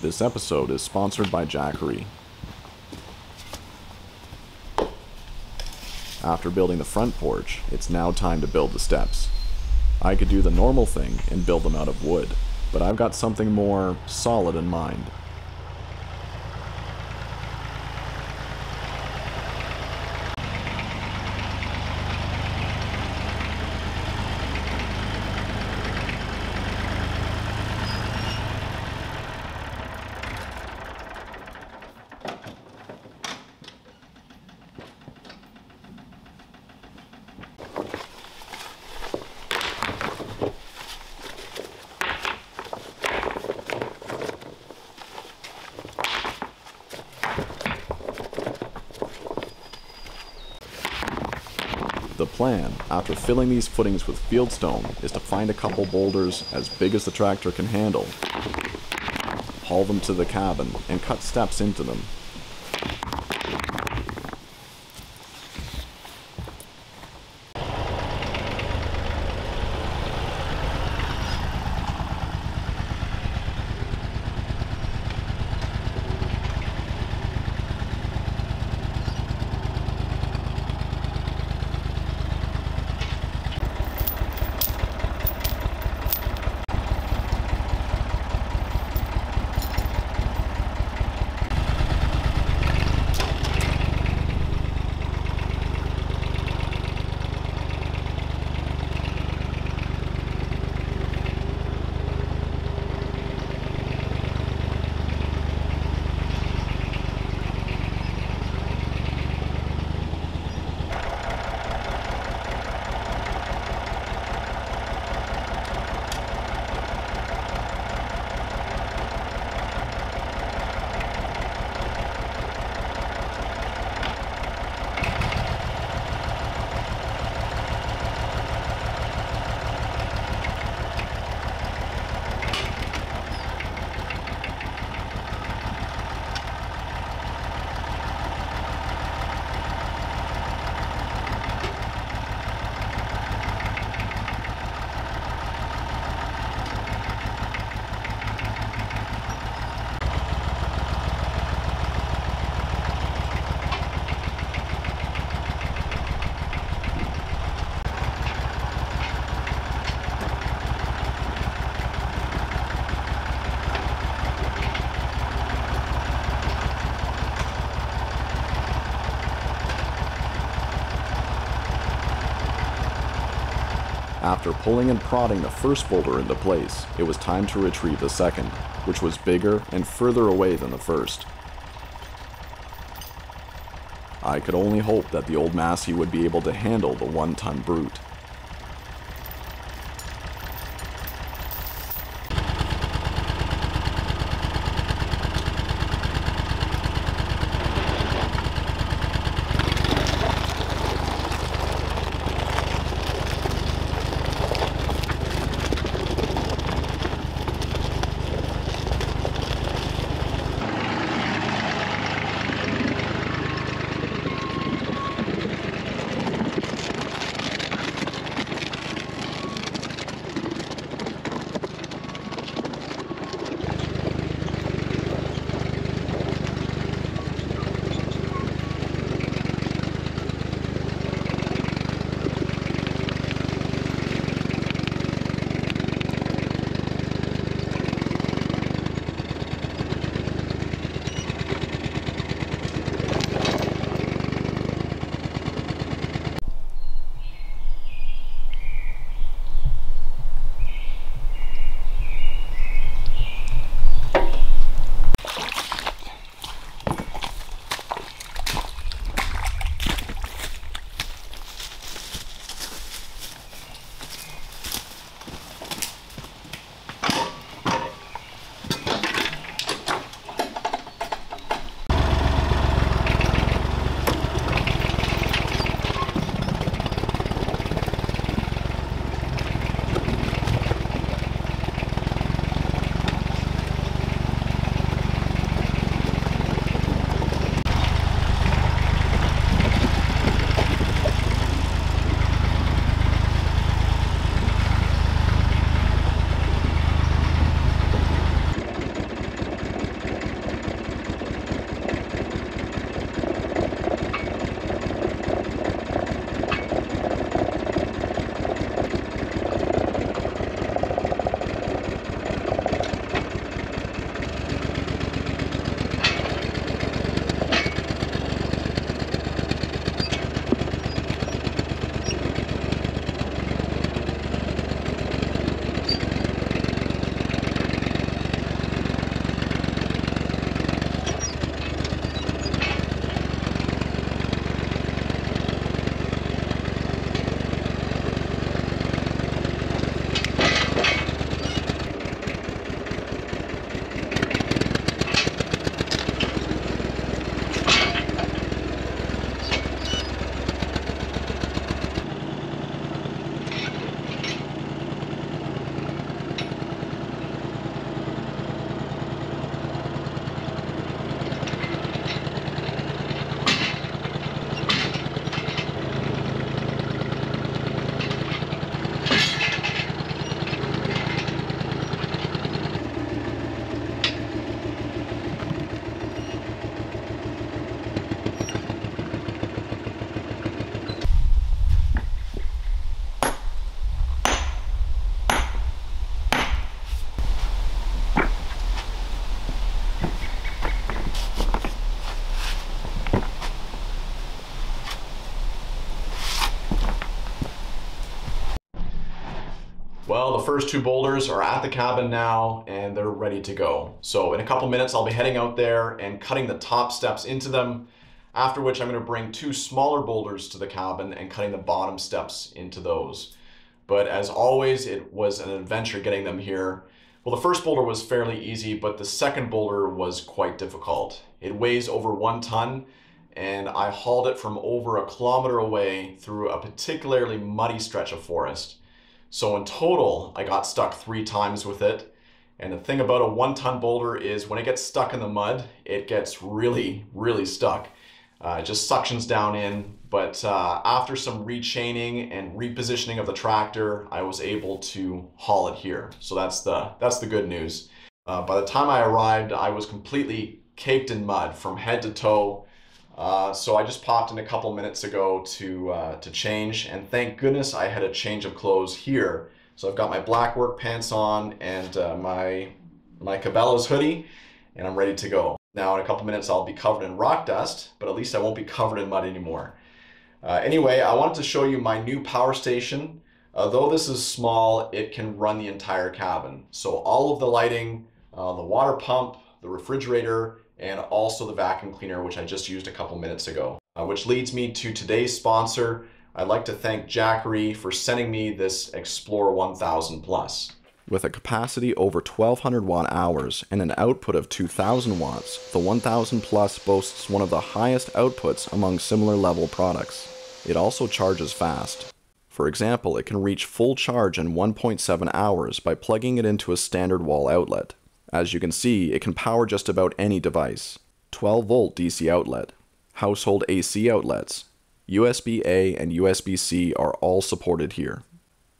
This episode is sponsored by Jackery. After building the front porch, it's now time to build the steps. I could do the normal thing and build them out of wood, but I've got something more solid in mind. The plan, after filling these footings with fieldstone, is to find a couple boulders as big as the tractor can handle, haul them to the cabin, and cut steps into them. After pulling and prodding the first boulder into place, it was time to retrieve the second, which was bigger and further away than the first. I could only hope that the old Massey would be able to handle the 1-ton brute. Well, the first 2 boulders are at the cabin now and they're ready to go. So in a couple minutes, I'll be heading out there and cutting the top steps into them, after which I'm going to bring 2 smaller boulders to the cabin and cutting the bottom steps into those. But as always, it was an adventure getting them here. Well, the first boulder was fairly easy, but the second boulder was quite difficult. It weighs over 1 ton, and I hauled it from over a kilometer away through a particularly muddy stretch of forest. So in total, I got stuck 3 times with it. And the thing about a 1-ton boulder is when it gets stuck in the mud, it gets really, really stuck. It just suctions down in. But after some rechaining and repositioning of the tractor, I was able to haul it here. So that's the good news. By the time I arrived, I was completely caked in mud from head to toe. So I just popped in a couple minutes ago to change, and thank goodness I had a change of clothes here. So I've got my black work pants on and my Cabela's hoodie, and I'm ready to go. Now in a couple minutes I'll be covered in rock dust, but at least I won't be covered in mud anymore. Anyway, I wanted to show you my new power station. Though this is small, it can run the entire cabin. So all of the lighting, the water pump, the refrigerator, and also the vacuum cleaner, which I just used a couple minutes ago. Which leads me to today's sponsor. I'd like to thank Jackery for sending me this Explorer 1000 Plus. With a capacity over 1200 watt hours and an output of 2000 watts, the 1000 Plus boasts one of the highest outputs among similar level products. It also charges fast. For example, it can reach full charge in 1.7 hours by plugging it into a standard wall outlet. As you can see, it can power just about any device. 12-volt DC outlet, household AC outlets, USB-A and USB-C are all supported here.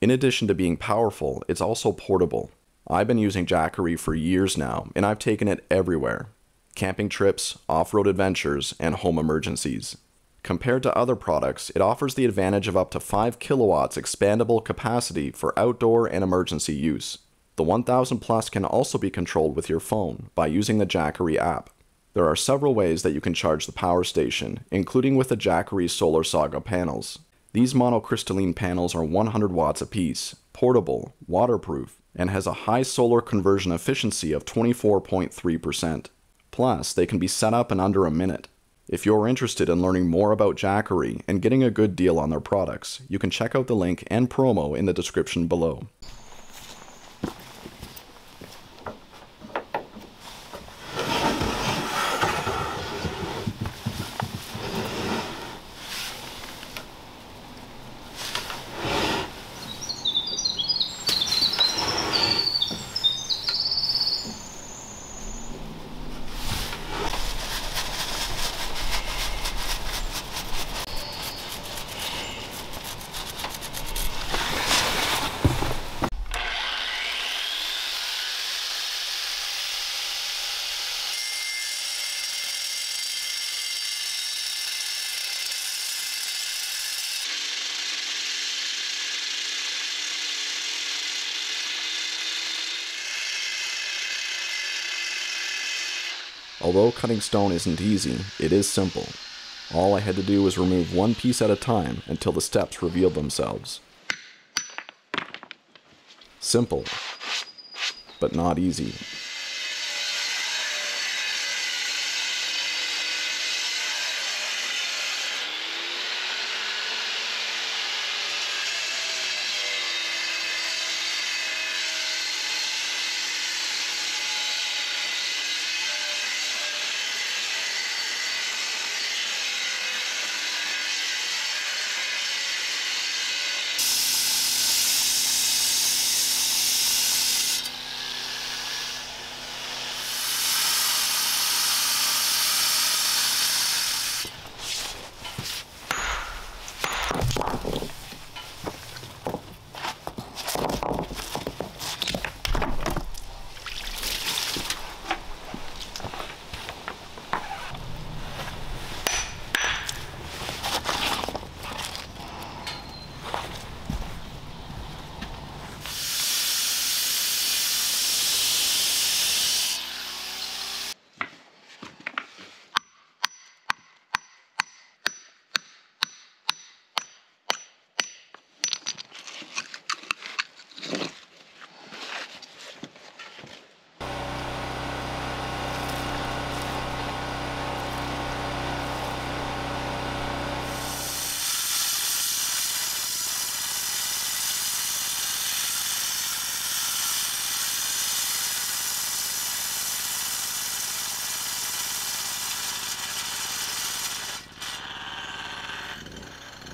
In addition to being powerful, it's also portable. I've been using Jackery for years now, and I've taken it everywhere. Camping trips, off-road adventures, and home emergencies. Compared to other products, it offers the advantage of up to 5 kilowatts expandable capacity for outdoor and emergency use. The 1000 Plus can also be controlled with your phone by using the Jackery app. There are several ways that you can charge the power station, including with the Jackery SolarSaga panels. These monocrystalline panels are 100 watts apiece, portable, waterproof, and has a high solar conversion efficiency of 24.3%. Plus, they can be set up in under a minute. If you're interested in learning more about Jackery and getting a good deal on their products, you can check out the link and promo in the description below. Although cutting stone isn't easy, it is simple. All I had to do was remove one piece at a time until the steps revealed themselves. Simple, but not easy.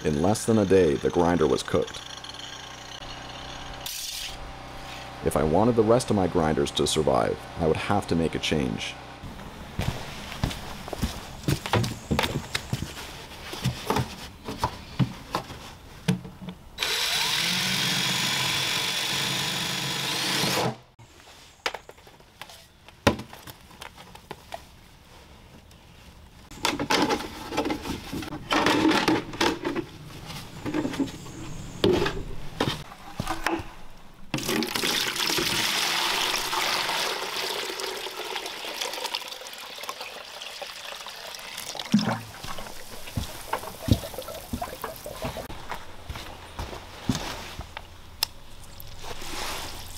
In less than a day, the grinder was cooked. If I wanted the rest of my grinders to survive, I would have to make a change.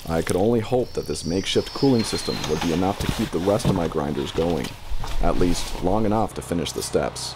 I could only hope that this makeshift cooling system would be enough to keep the rest of my grinders going, at least long enough to finish the steps.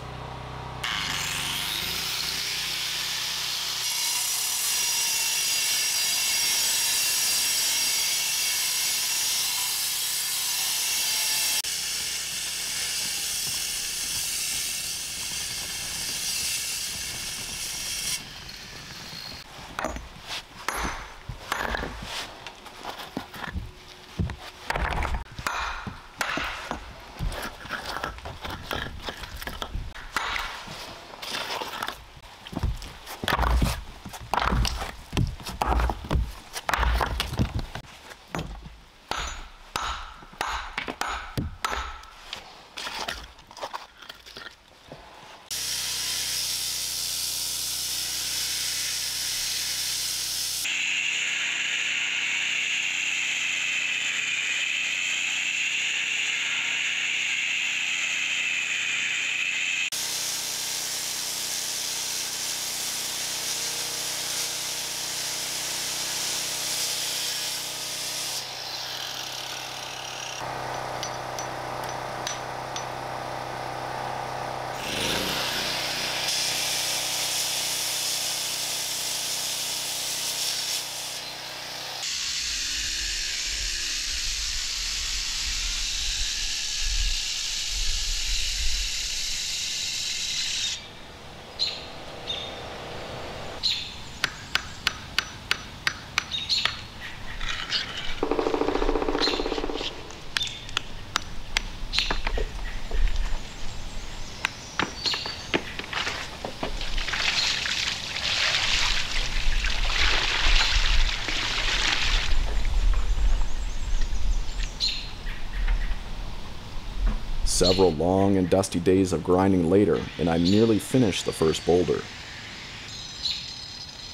Several long and dusty days of grinding later, and I nearly finished the first boulder.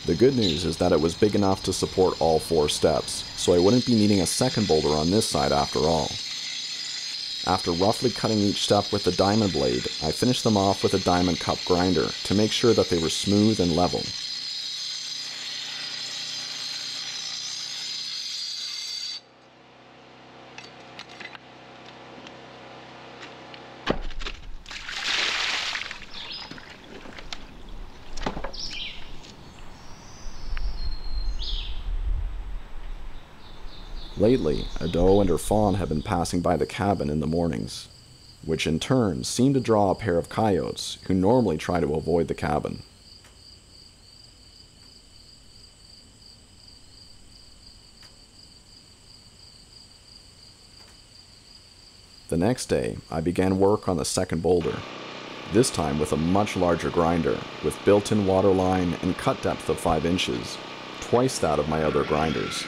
The good news is that it was big enough to support all 4 steps, so I wouldn't be needing a second boulder on this side after all. After roughly cutting each step with the diamond blade, I finished them off with a diamond cup grinder to make sure that they were smooth and level. Lately, a doe and her fawn have been passing by the cabin in the mornings, which in turn seem to draw a pair of coyotes who normally try to avoid the cabin. The next day, I began work on the second boulder, this time with a much larger grinder, with built-in water line and cut depth of 5 inches, twice that of my other grinders.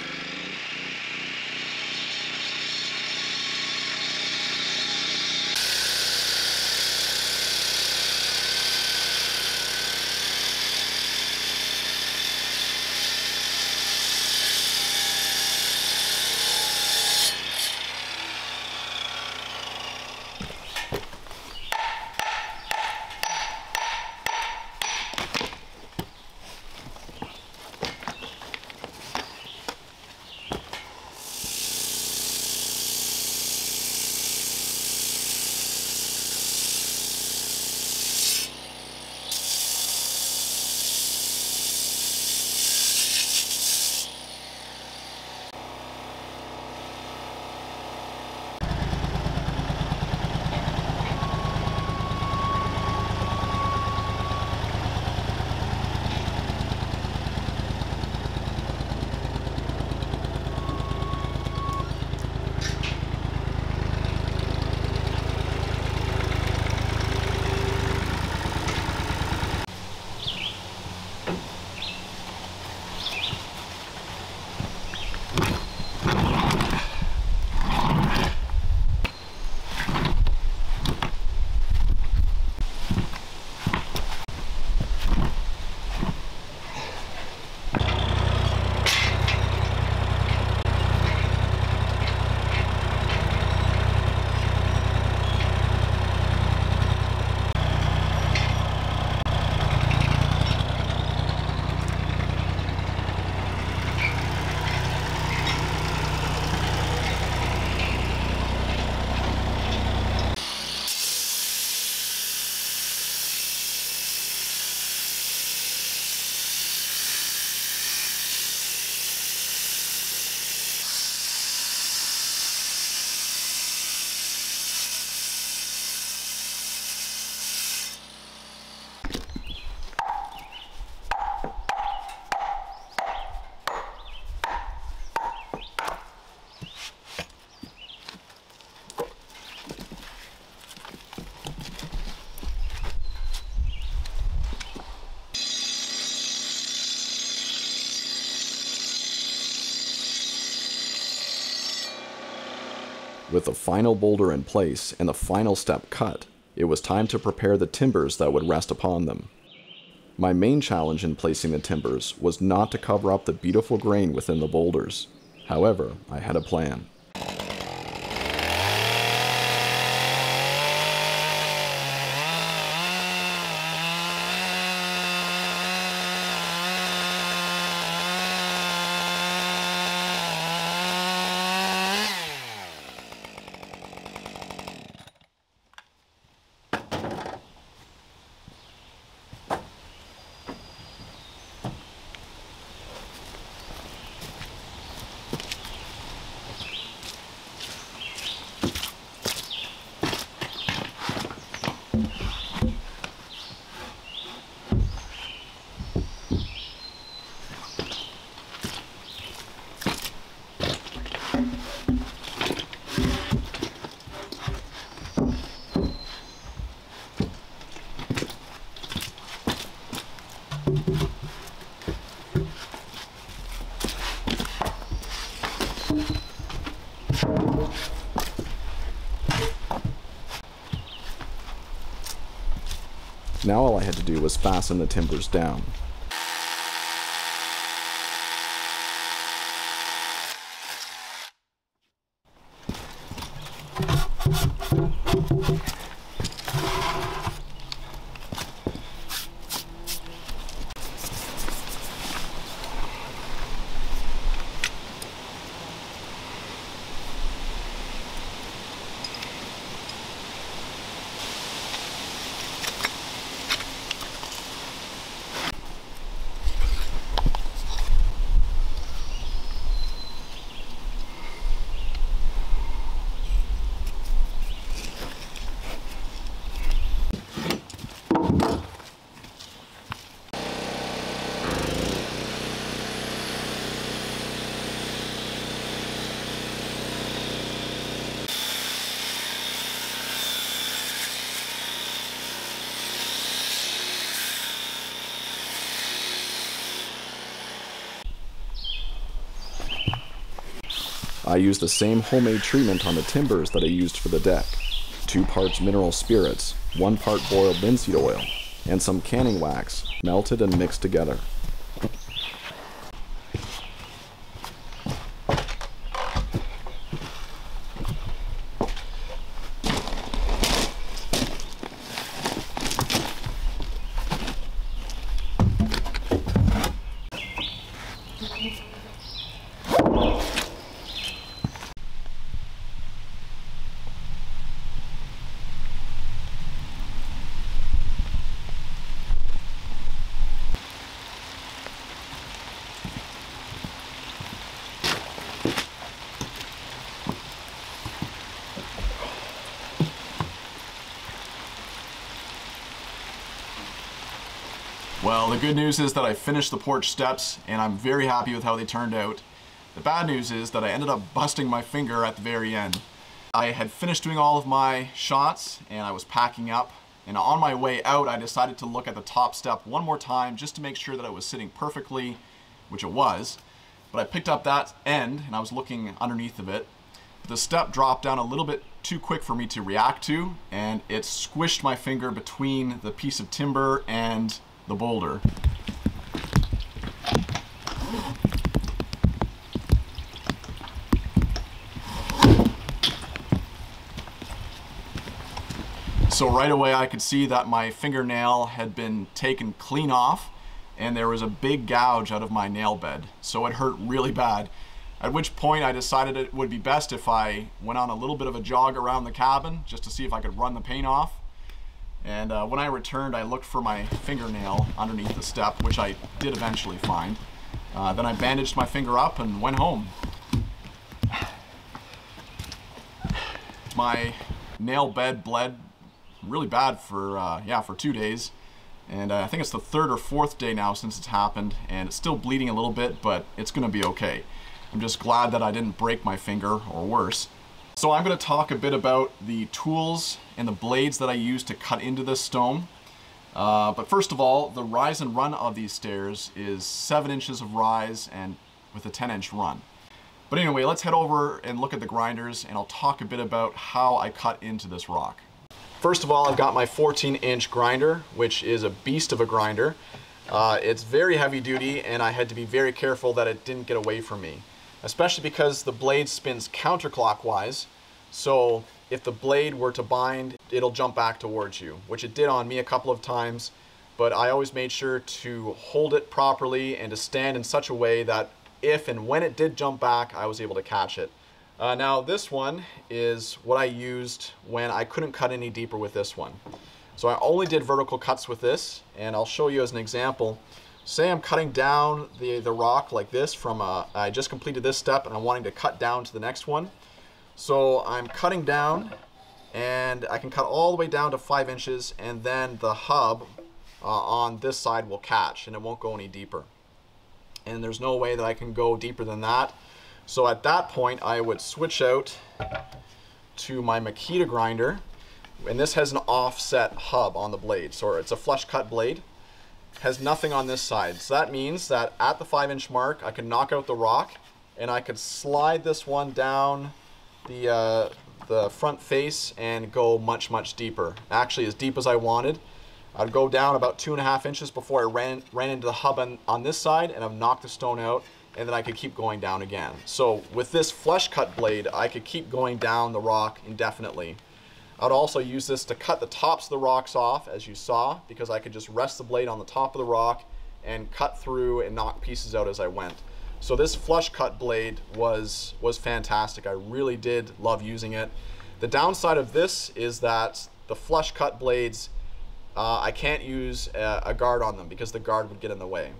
With the final boulder in place and the final step cut, it was time to prepare the timbers that would rest upon them. My main challenge in placing the timbers was not to cover up the beautiful grain within the boulders. However, I had a plan. Now all I had to do was fasten the timbers down. I used the same homemade treatment on the timbers that I used for the deck. 2 parts mineral spirits, 1 part boiled linseed oil, and some canning wax, melted and mixed together. Well, the good news is that I finished the porch steps and I'm very happy with how they turned out. The bad news is that I ended up busting my finger at the very end. I had finished doing all of my shots and I was packing up, and on my way out I decided to look at the top step one more time just to make sure that it was sitting perfectly, which it was. But I picked up that end and I was looking underneath of it. The step dropped down a little bit too quick for me to react to, and it squished my finger between the piece of timber and the boulder. So right away I could see that my fingernail had been taken clean off and there was a big gouge out of my nail bed. So it hurt really bad. At which point I decided it would be best if I went on a little bit of a jog around the cabin just to see if I could run the pain off. And when I returned, I looked for my fingernail underneath the step, which I did eventually find. Then I bandaged my finger up and went home. My nail bed bled really bad for 2 days. And I think it's the 3rd or 4th day now since it's happened, and it's still bleeding a little bit, but it's gonna be okay. I'm just glad that I didn't break my finger, or worse. So I'm going to talk a bit about the tools and the blades that I use to cut into this stone. But first of all, the rise and run of these stairs is 7 inches of rise and with a 10-inch run. But anyway, let's head over and look at the grinders, and I'll talk a bit about how I cut into this rock. First of all, I've got my 14-inch grinder, which is a beast of a grinder. It's very heavy duty, and I had to be very careful that it didn't get away from me, especially because the blade spins counterclockwise. So if the blade were to bind, it'll jump back towards you, which it did on me a couple of times. But I always made sure to hold it properly and to stand in such a way that if and when it did jump back, I was able to catch it. Now this one is what I used when I couldn't cut any deeper with this one. So I only did vertical cuts with this, and I'll show you as an example. Say I'm cutting down the rock like this from I just completed this step and I'm wanting to cut down to the next one. So I'm cutting down, and I can cut all the way down to 5 inches, and then the hub on this side will catch and it won't go any deeper. And there's no way that I can go deeper than that. So at that point I would switch out to my Makita grinder, and this has an offset hub on the blade, so it's a flush cut blade, has nothing on this side. So that means that at the 5-inch mark I could knock out the rock, and I could slide this one down the front face and go much deeper, actually as deep as I wanted. I'd go down about 2.5 inches before I ran into the hub on this side, and I've knocked the stone out, and then I could keep going down again. So with this flush cut blade, I could keep going down the rock indefinitely. I'd also use this to cut the tops of the rocks off, as you saw, because I could just rest the blade on the top of the rock and cut through and knock pieces out as I went. So this flush cut blade was fantastic. I really did love using it. The downside of this is that the flush cut blades, I can't use a guard on them because the guard would get in the way.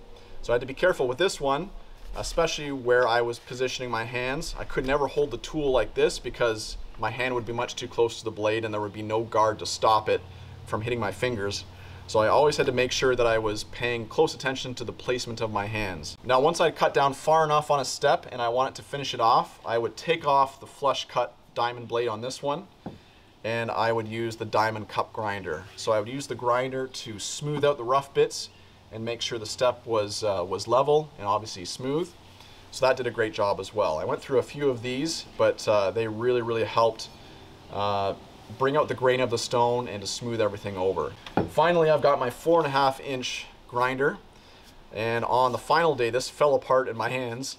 So I had to be careful with this one, especially where I was positioning my hands. I could never hold the tool like this because my hand would be much too close to the blade and there would be no guard to stop it from hitting my fingers. So I always had to make sure that I was paying close attention to the placement of my hands. Now once I'd cut down far enough on a step and I wanted to finish it off, I would take off the flush cut diamond blade on this one, and I would use the diamond cup grinder. So I would use the grinder to smooth out the rough bits and make sure the step was level and obviously smooth. So that did a great job as well. I went through a few of these, but they really helped bring out the grain of the stone and to smooth everything over. Finally, I've got my 4.5-inch grinder, and on the final day this fell apart in my hands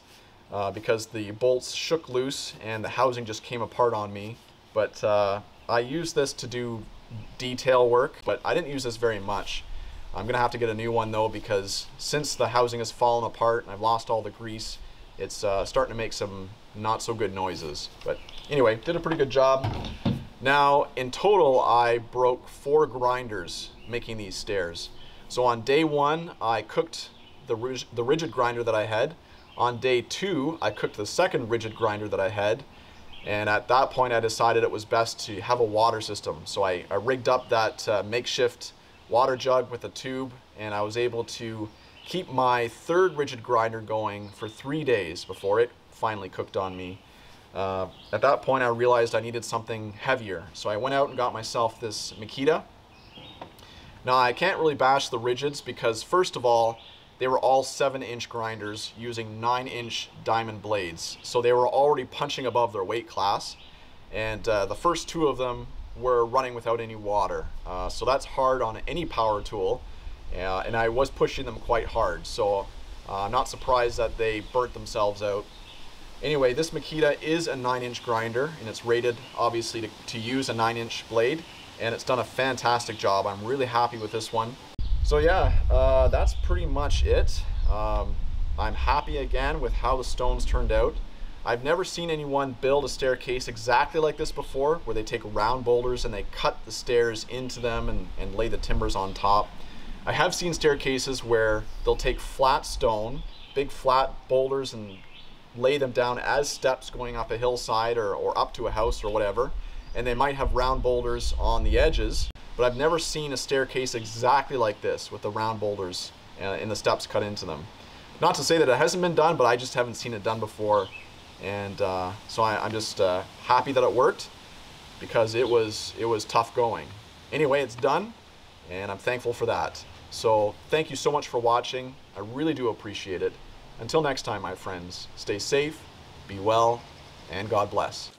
because the bolts shook loose and the housing just came apart on me. But I used this to do detail work, but I didn't use this very much. I'm gonna have to get a new one though, because since the housing has fallen apart and I've lost all the grease, it's starting to make some not so good noises. But anyway, did a pretty good job. Now in total I broke 4 grinders making these stairs. So on day 1 I cooked the rigid grinder that I had. On day 2 I cooked the second rigid grinder that I had. And at that point I decided it was best to have a water system. So I rigged up that makeshift water jug with a tube, and I was able to keep my third rigid grinder going for 3 days before it finally cooked on me. At that point I realized I needed something heavier. So I went out and got myself this Makita. Now I can't really bash the rigids because first of all, they were all 7-inch grinders using 9-inch diamond blades. So they were already punching above their weight class. And the first 2 of them were running without any water. So that's hard on any power tool. And I was pushing them quite hard. So I'm not surprised that they burnt themselves out. Anyway, this Makita is a 9-inch grinder, and it's rated obviously to use a 9-inch blade. And it's done a fantastic job. I'm really happy with this one. So yeah, that's pretty much it. I'm happy again with how the stones turned out. I've never seen anyone build a staircase exactly like this before, where they take round boulders and they cut the stairs into them and lay the timbers on top. I have seen staircases where they'll take flat stone, big flat boulders, and lay them down as steps going up a hillside or up to a house or whatever, and they might have round boulders on the edges. But I've never seen a staircase exactly like this with the round boulders and the steps cut into them. Not to say that it hasn't been done, but I just haven't seen it done before. And so I'm just happy that it worked, because it was tough going. Anyway, it's done, and I'm thankful for that. So thank you so much for watching. I really do appreciate it. Until next time, my friends, stay safe be well, and God bless.